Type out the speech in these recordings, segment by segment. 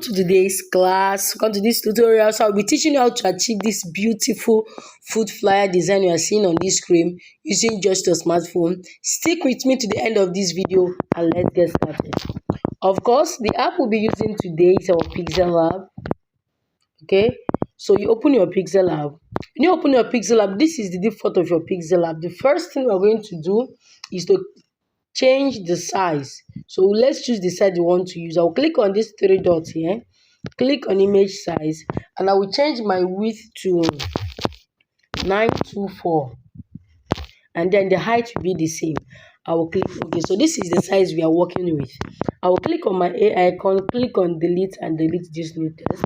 To today's class, welcome to this tutorial. So I'll be teaching you how to achieve this beautiful food flyer design you are seeing on this screen using just your smartphone. Stick with me to the end of this video and let's get started. Of course, the app we'll be using today is our Pixellab. Okay, so you open your Pixellab. When you open your Pixellab, this is the default of your Pixellab. The first thing we're going to do is to change the size. So let's choose the size we want to use. I'll click on these three dots here, click on image size, and I will change my width to 924, and then the height will be the same. I will click OK. So this is the size we are working with. I will click on my A icon, click on delete and delete this new text.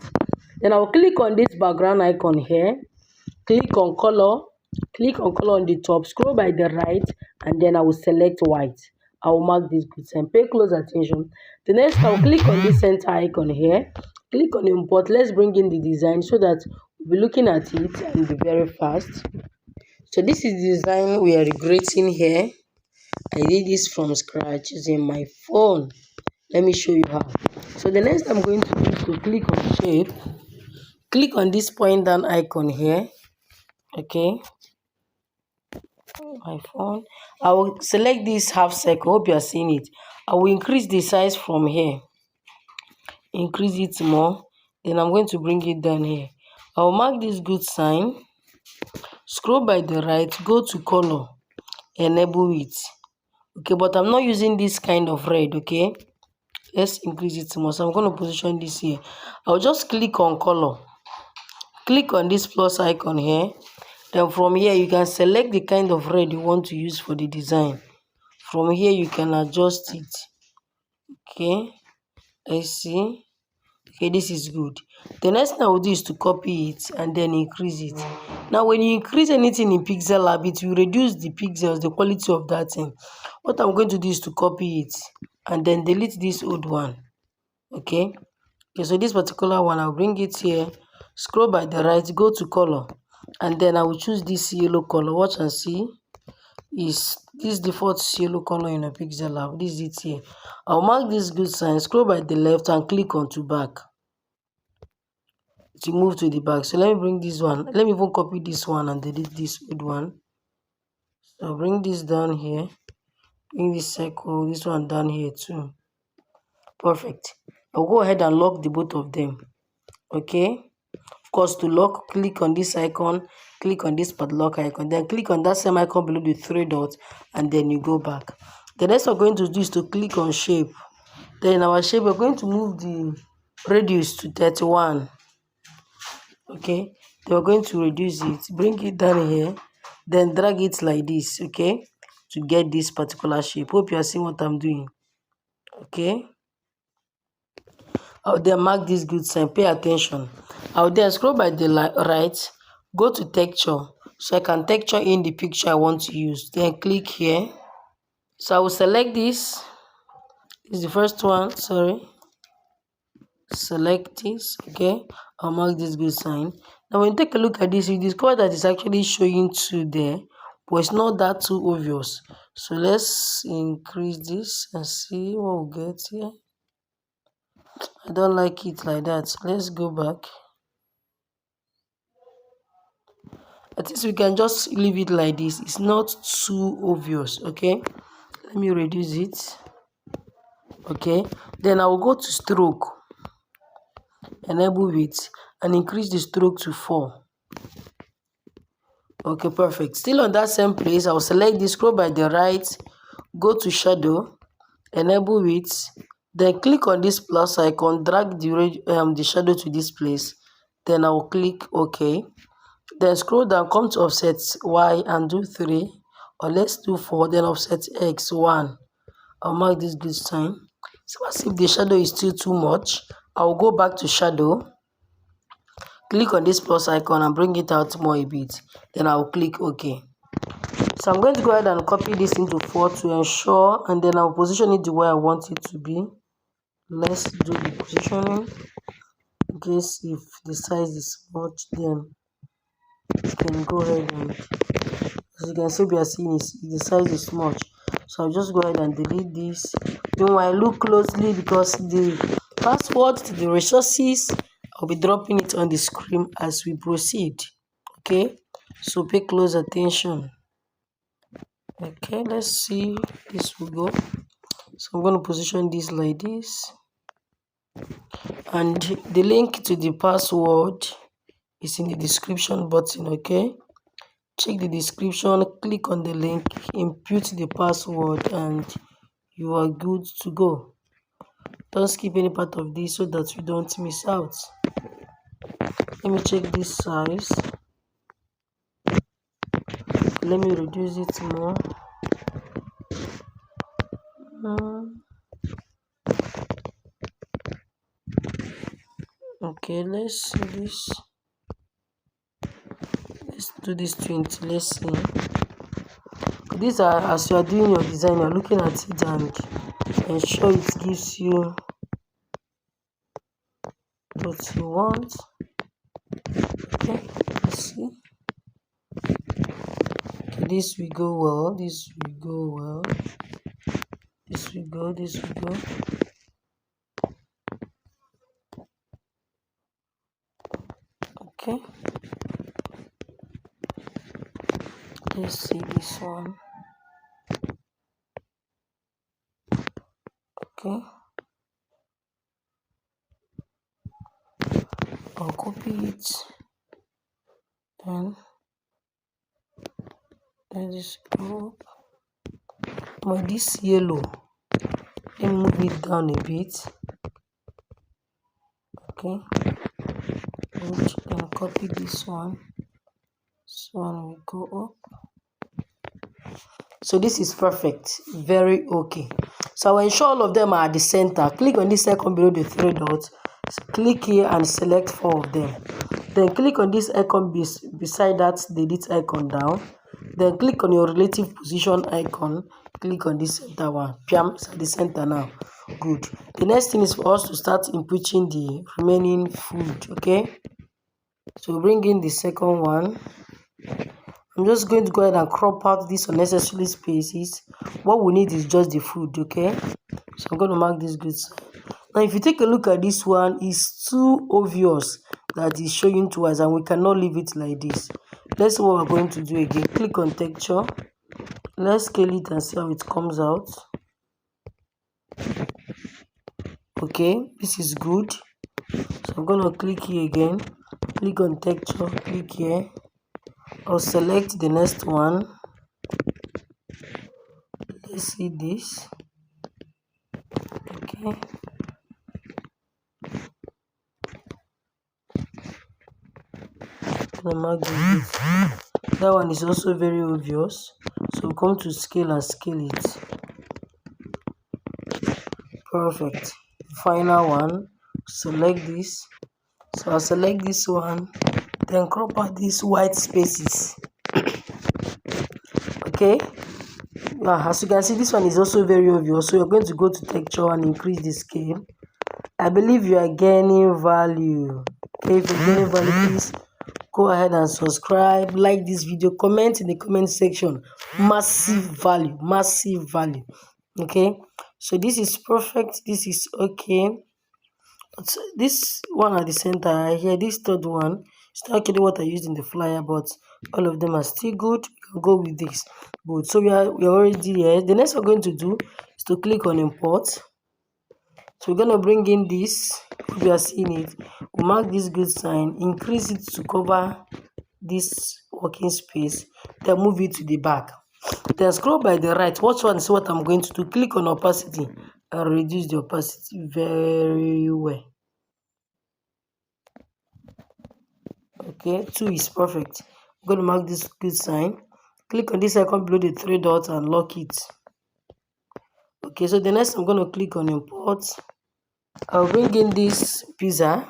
Then I will click on this background icon here, click on color on the top, scroll by the right, and then I will select white. I will mark this good sign. Pay close attention. The next, I will click on this center icon here, click on import. Let's bring in the design so that we'll be looking at it and be very fast. So this is the design we are creating here. I did this from scratch using my phone. Let me show you how. So the next I'm going to do is to click on shape, click on this point down icon here. Okay, my phone. I will select this half circle. Hope you are seeing it. I will increase the size from here, increase it more. Then I'm going to bring it down here. I will mark this good sign, scroll by the right, go to color, enable it. Okay, but I'm not using this kind of red. Okay, let's increase it more. So I'm going to position this here. I'll just click on color, click on this plus icon here. Then from here, you can select the kind of red you want to use for the design. From here, you can adjust it. Okay, let's see. Okay, this is good. The next thing I will do is to copy it and then increase it. Now, when you increase anything in Pixellab, it will reduce the pixels, the quality of that thing. What I'm going to do is to copy it and then delete this old one. Okay, so this particular one, I'll bring it here, scroll by the right, go to color. And then I will choose this yellow color. Watch and see. Is this default yellow color in a Pixellab? This is it here. I'll mark this good sign, scroll by the left and click on to back to move to the back. So let me bring this one. Let me even copy this one and delete this old one. So bring this down here. Bring this circle, this one down here too. Perfect. I'll go ahead and lock the both of them. Okay. Of course, to lock, click on this icon, click on this padlock icon, then click on that same icon below the three dots, and then you go back. The next we're going to do is to click on shape. Then in our shape, we're going to move the radius to 31. Okay, then we're going to reduce it, bring it down here, then drag it like this, okay, to get this particular shape. Hope you are seeing what I'm doing. Okay. I'll then mark this good sign, pay attention. I'll then scroll by the right, go to texture, so I can texture in the picture I want to use. Then click here. So I will select this. This is the first one, sorry. Select this, okay. I'll mark this good sign. Now when you take a look at this, you discover that it's actually showing 2 there, but it's not that too obvious. So let's increase this and see what we'll get here. I don't like it like that. Let's go back. At least we can just leave it like this. It's not too obvious. Okay, let me reduce it. Okay, then I will go to stroke, enable it, and increase the stroke to 4. Okay, perfect. Still on that same place, I will select this, scroll by the right, go to shadow, enable it, then click on this plus icon, drag the shadow to this place. Then I will click OK. Then scroll down, come to offset Y and do 3, or let's do 4, then offset X 1. I'll mark this good sign. So as if the shadow is still too much, I will go back to shadow, click on this plus icon and bring it out more a bit. Then I will click OK. So I'm going to go ahead and copy this into 4 to ensure, and then I'll position it the way I want it to be. Let's do the positioning. In case if the size is much, then you can go ahead and, as you can see, we are seeing the size is much. So I'll just go ahead and delete this. Then I look closely because the password, to the resources. I'll be dropping it on the screen as we proceed. Okay, so pay close attention. Okay, let's see. This will go. So I'm going to position this like this, and the link to the password is in the description button. Okay, check the description, click on the link, input the password, and you are good to go. Don't skip any part of this so that you don't miss out. Let me check this size. Let me reduce it more. Okay, let's see this. Let's do this 20. Let's see. These are, as you are doing your design, you're looking at it and ensure it gives you what you want. Okay, let's see. Okay, this will go well. This will go well. This will go. This will go. Okay. Let's see this one. Okay. I'll copy it. Then let this go. But this yellow, let me move it down a bit. Okay. Then copy this one. This one will go up. So this is perfect. Very okay. So I will ensure all of them are at the center. Click on this icon below the three dots. Click here and select 4 of them. Then click on this icon beside that delete icon down. Then click on your relative position icon. Click on this center one. Piam is at the center now. Good. The next thing is for us to start inputting the remaining food. Okay. So bring in the second one. I'm just going to go ahead and crop out these unnecessary spaces. What we need is just the food. Okay. So I'm going to mark this good side. Now, if you take a look at this one, it's too obvious that it's showing to us, and we cannot leave it like this. Let's see what we're going to do again. Click on texture. Let's scale it and see how it comes out. Okay, this is good. So I'm going to click here again. Click on texture. Click here. I'll select the next one. Let's see this. Okay. That one is also very obvious. So we'll come to scale and scale it. Perfect. Final one. Select this. So I'll select this one. Then crop out these white spaces. Okay. As you can see, this one is also very obvious. So you're going to go to texture and increase the scale. I believe you are gaining value. Okay, if you're gaining value, please go ahead and subscribe, like this video, comment in the comment section. Massive value, massive value. Okay, so this is perfect. This is okay. But this one at the center here, this third one, it's not actually what I used in the flyer, but all of them are still good. We can go with this. Good. So we are already here. The next we're going to do is to click on import. So we're going to bring in this. If you are seeing it, we'll mark this good sign, increase it to cover this working space, then move it to the back. Then scroll by the right. Watch one, see what I'm going to do. Click on opacity and reduce the opacity very well. Okay, 2 is perfect. I'm going to mark this good sign. Click on this icon below the 3 dots and lock it. Okay, so the next I'm going to click on import. I'll bring in this pizza.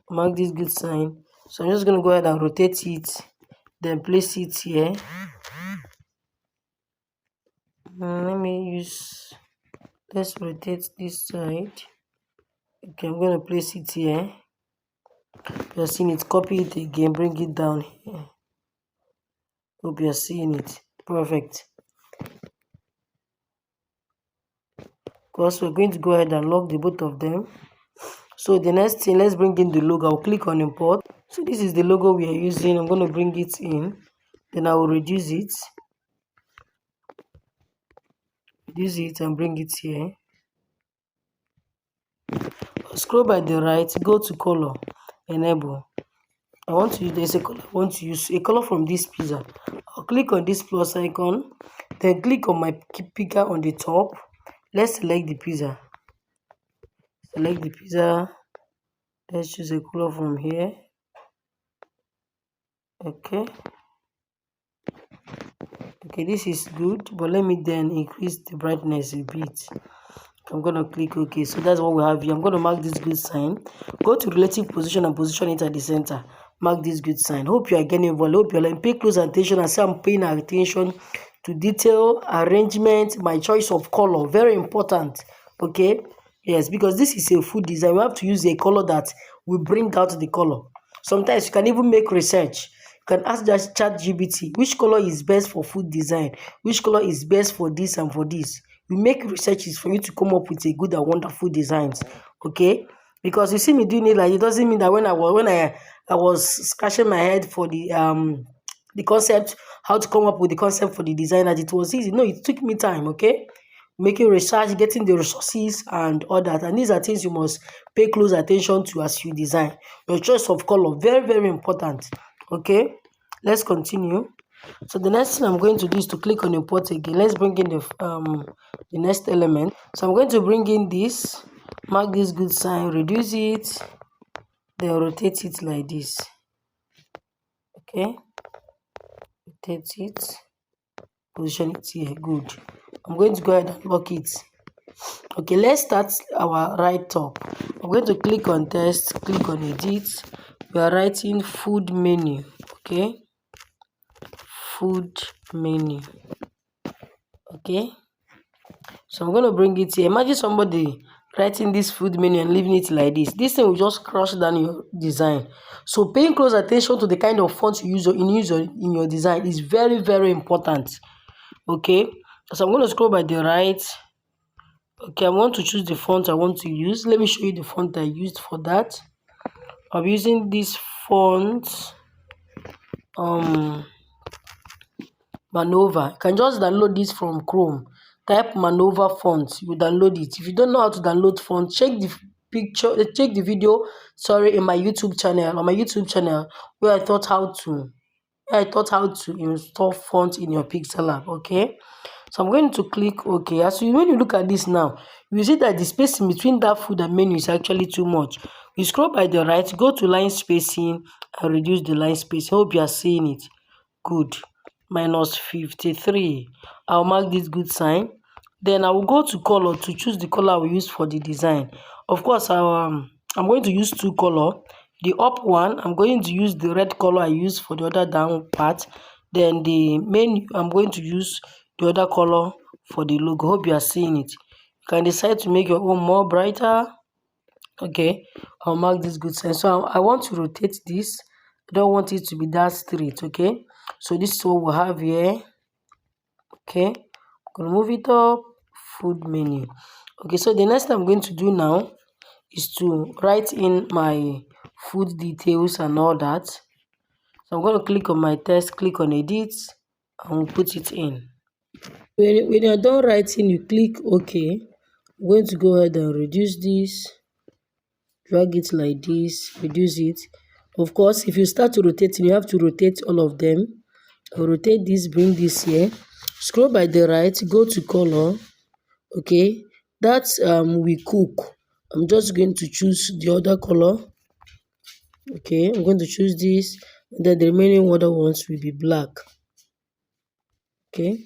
Mark this good sign. So I'm just going to go ahead and rotate it. Then place it here. Let's rotate this side. Okay, I'm going to place it here. You're seeing it. Copy it again. Bring it down here. Hope you're seeing it. Perfect. Because we're going to go ahead and lock the both of them. So the next thing, let's bring in the logo. I'll click on import. So this is the logo we are using. I'm going to bring it in. Then I will reduce it. Reduce it and bring it here. Scroll by the right, go to color, enable. I want to use there's a color. I want to use a color from this pizza. I'll click on this plus icon, then click on my picker on the top. Let's select the pizza. Select the pizza. Let's choose a color from here. Okay. Okay, this is good, but let me then increase the brightness a bit. I'm going to click OK. So that's what we have here. I'm going to mark this good sign. Go to relative position and position it at the center. Mark this good sign. Hope you are getting involved. Hope you are like, pay close attention and say I'm paying attention to detail, arrangement, my choice of color. Very important. Okay. Yes, because this is a food design. We have to use a color that will bring out the color. Sometimes you can even make research. You can ask just ChatGPT which color is best for food design, which color is best for this and for this. You make researches for you to come up with a good and wonderful designs. Okay, because you see me doing it like it doesn't mean that when I was scratching my head for the concept, how to come up with the concept for the design, that it was easy. No, it took me time. Okay, making research, getting the resources and all that. And these are things you must pay close attention to as you design. Your choice of color, very, very important. Okay, let's continue. So the next thing I'm going to do is to click on import again. Let's bring in the next element. So I'm going to bring in this, mark this good sign, reduce it, then rotate it like this. Okay, rotate it, position it here. Good. I'm going to go ahead and lock it. Okay, let's start our right top. I'm going to click on text, click on edit. We are writing food menu. Okay, food menu. Okay, so I'm going to bring it here. Imagine somebody writing this food menu and leaving it like this. This thing will just crush down your design. So paying close attention to the kind of font you use in your design is very, very important. Okay, so I'm going to scroll by the right. Okay, I want to choose the font I want to use. Let me show you the font I used for that. I'm using this font, Manova. You can just download this from Chrome. Type Manova font. You download it. If you don't know how to download font, check the video. Sorry, in my YouTube channel. On my YouTube channel, where I taught how to install font in your Pixellab. Okay. So I'm going to click OK. When you look at this now, you see that the spacing between that food and menu is actually too much. You scroll by the right, go to line spacing and reduce the line spacing. I hope you are seeing it. Good. -53. I'll mark this good sign. Then I will go to color to choose the color I will use for the design. Of course, I'm going to use two color. The up one, I'm going to use the red color I used for the other down part. Then the menu, I'm going to use the other color for the logo. Hope you are seeing it. You can decide to make your own more brighter. Okay, I'll mark this good sign. So I want to rotate this. I don't want it to be that straight. Okay, so this is what we have here. Okay, I'm gonna move it up. Food menu. Okay, so the next thing I'm going to do now is to write in my food details and all that. So I'm going to click on my text, click on edit, and we'll put it in. When you're done writing, you click OK. I'm going to go ahead and reduce this, drag it like this, reduce it. Of course, if you start to rotate, you have to rotate all of them. I'll rotate this, bring this here. Scroll by the right, go to color. Okay, that's we cook. I'm just going to choose the other color. Okay, I'm going to choose this, and then the remaining other ones will be black. Okay,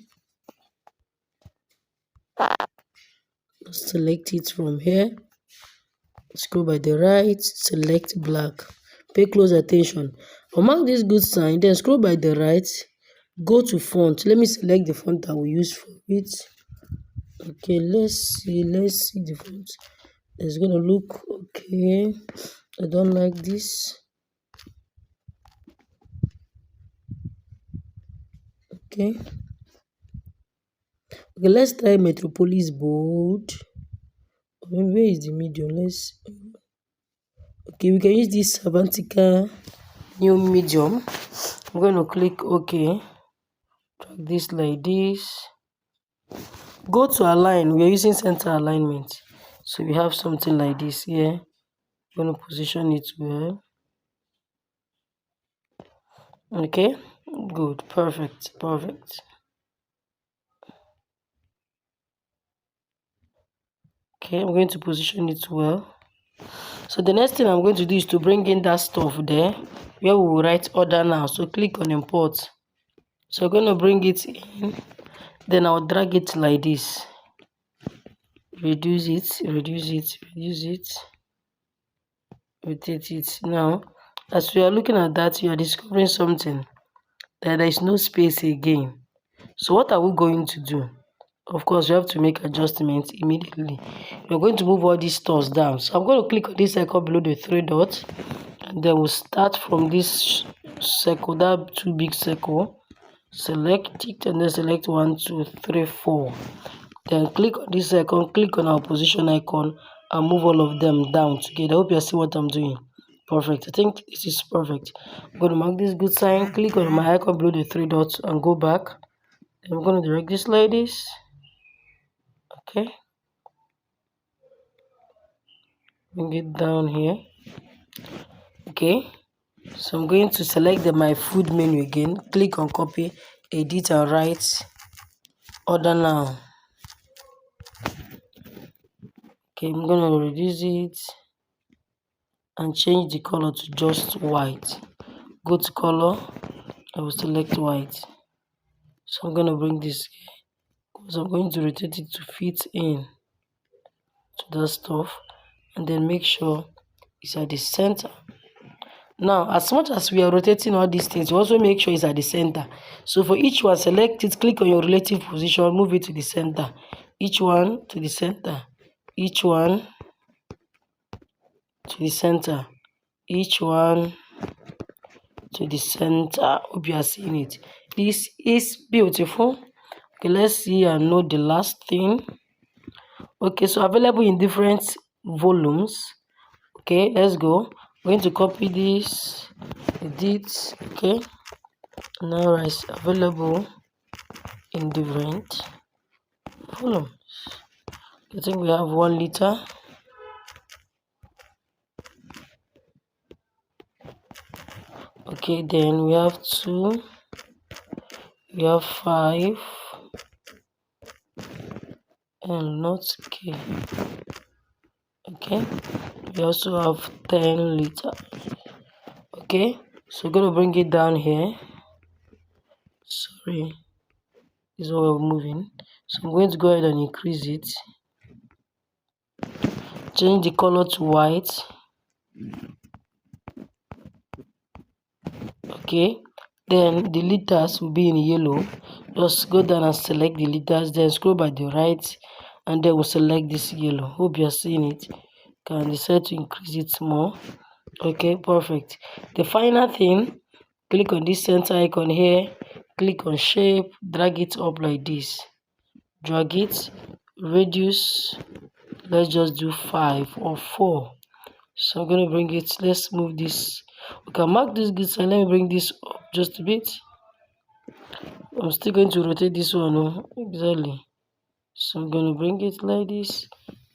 select it from here. Scroll by the right, select black. Pay close attention. I'll mark this good sign, then scroll by the right, go to font. Let me select the font I will use for it. Okay, let's see the font. It's gonna look okay. I don't like this. Okay. Okay, let's try Metropolis bold. Where is the medium? Okay, we can use this Savantica new medium. I'm going to click OK. Drag this like this. Go to align. We are using center alignment. So we have something like this here. I'm going to position it well. Okay, good, perfect. Okay, I'm going to position it well. So the next thing I'm going to do is to bring in that stuff there where we will write order now. So click on import. So I'm going to bring it in. Then I'll drag it like this. Reduce it, rotate it. Now, as we are looking at that, you are discovering something, that there is no space again. So what are we going to do? Of course, you have to make adjustments immediately. We're going to move all these stores down. So I'm going to click on this circle below the three dots. And then we'll start from this circle, that two big circle. Select it and then select 1, 2, 3, 4. Then click on this icon, click on our position icon and move all of them down together. I hope you see what I'm doing. Perfect. I think this is perfect. I'm going to mark this good sign, click on my icon below the three dots and go back. Then I'm going to drag this like this. Okay. Bring it down here. Okay. So I'm going to select my food menu again. Click on copy, edit and write order now. Okay, I'm going to reduce it and change the color to just white. Go to color, I will select white. So I'm going to bring this here because I'm going to rotate it to fit in to that stuff and then make sure it's at the center. Now, as much as we are rotating all these things, we also make sure it's at the center. So for each one, select it, click on your relative position, move it to the center. Each one to the center. Each one to the center. Each one to the center. Hope you are seeing it. This is beautiful. Okay, let's see and know the last thing. Okay, so available in different volumes. Okay, let's go. I'm going to copy this, edit. Okay, now it's available in different volumes. I think we have 1 liter. Okay, then we have 2. We have 5. And not K. Okay, we also have 10 liter. Okay, so we're going to bring it down here. Sorry, this is what we're moving. So I'm going to go ahead and increase it. Change the color to white. Okay, then the liters will be in yellow. Just go down and select the liters, then scroll by the right, and then we'll select this yellow. Hope you're seeing it. Can decide to increase it more. Okay, perfect. The final thing, click on this center icon here, click on shape, drag it up like this. Drag it, reduce, let's just do 5 or 4. So I'm going to bring it, let's move this. We can mark this good sign. Let me bring this up just a bit. I'm still going to rotate this one, oh, exactly. So I'm going to bring it like this.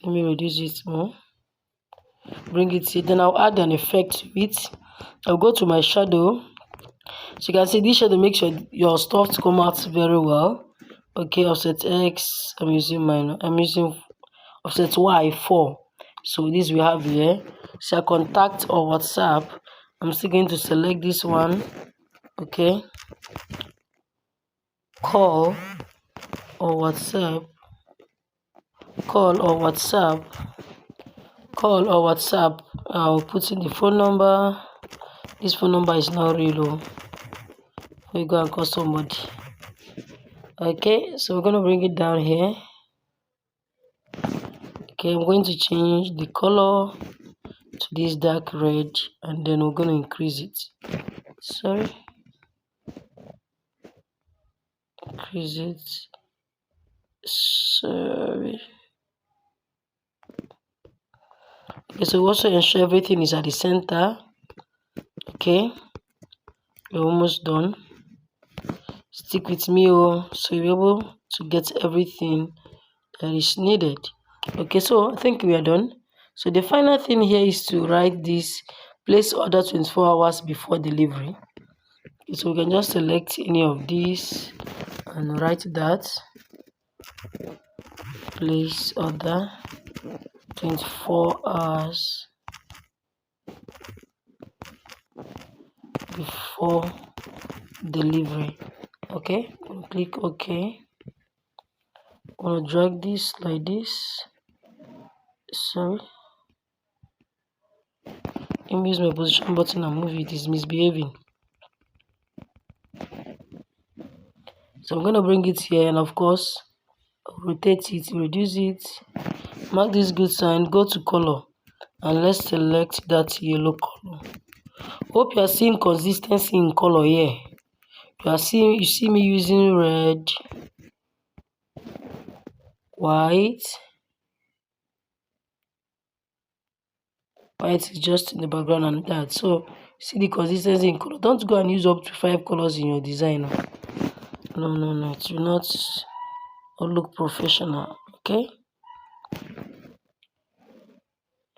Let me reduce it more. Bring it here. Then I'll add an effect to it. I'll go to my shadow. So you can see this shadow makes your stuff to come out very well. Okay, offset X. I'm using offset Y 4. So this we have here. So contact or WhatsApp. I'm still going to select this one. Okay. Call or WhatsApp. I'll put in the phone number. This phone number is not real. We go and call somebody. Okay, so we're going to bring it down here. Okay, I'm going to change the color to this dark red and then we're going to increase it. Sorry. Increase it. Sorry. Okay, so we also ensure everything is at the center. Okay, we're almost done. Stick with me, so you'll be able to get everything that is needed. Okay, so I think we are done. So the final thing here is to write this place order 24 hours before delivery. Okay, so we can just select any of these and write that place order 24 hours before delivery. Okay, click OK. I'm gonna drag this like this. Sorry, let me use my position button and move it. Is misbehaving. So I'm gonna bring it here, and of course rotate it, reduce it, mark this good sign, go to color, and let's select that yellow color. Hope you are seeing consistency in color here. You see me using red, white is just in the background and that. So see the consistency in color. Don't go and use up to 5 colors in your design. No, it will not look professional. Okay,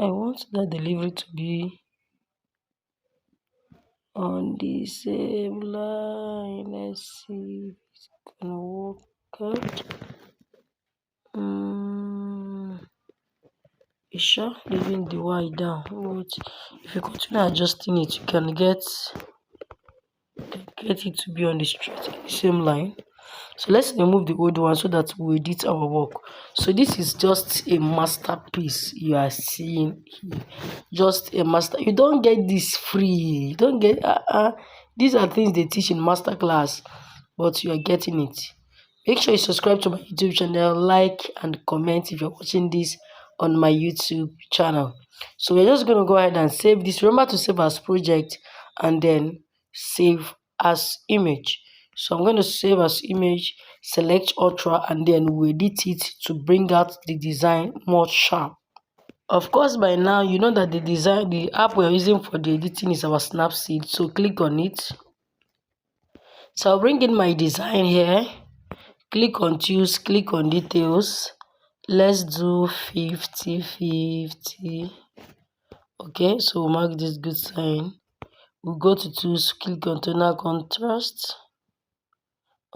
I want that delivery to be on the same line. Let's see if it's gonna work out. You sure leaving the Y down? But if you continue adjusting it, you can get it to be on the same line. So let's remove the old one so that we edit our work. So this is just a masterpiece you are seeing here. Just a master. You don't get this free. You don't get these are things they teach in master class, but you are getting it. Make sure you subscribe to my YouTube channel, like and comment if you're watching this on my YouTube channel. So we're just going to go ahead and save this. Remember to save as project and then save as image. So I'm going to save as image, select ultra, and then we'll edit it to bring out the design more sharp. Of course, by now you know that the app we're using for the editing is our Snapseed. So click on it. So I'll bring in my design here. Click on choose, click on details. Let's do 50-50. Okay, so we'll mark this good sign. We'll go to tools, click on tonal contrast.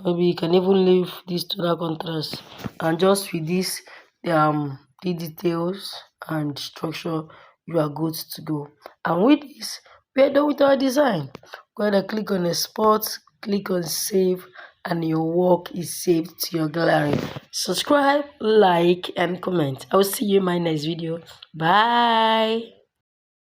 Maybe you can even leave this tonal contrast and just with this the details and structure, you are good to go. And with this, we are done with our design. Go ahead and click on export, click on save, and your work is saved to your gallery. Subscribe, like, and comment. I will see you in my next video. Bye.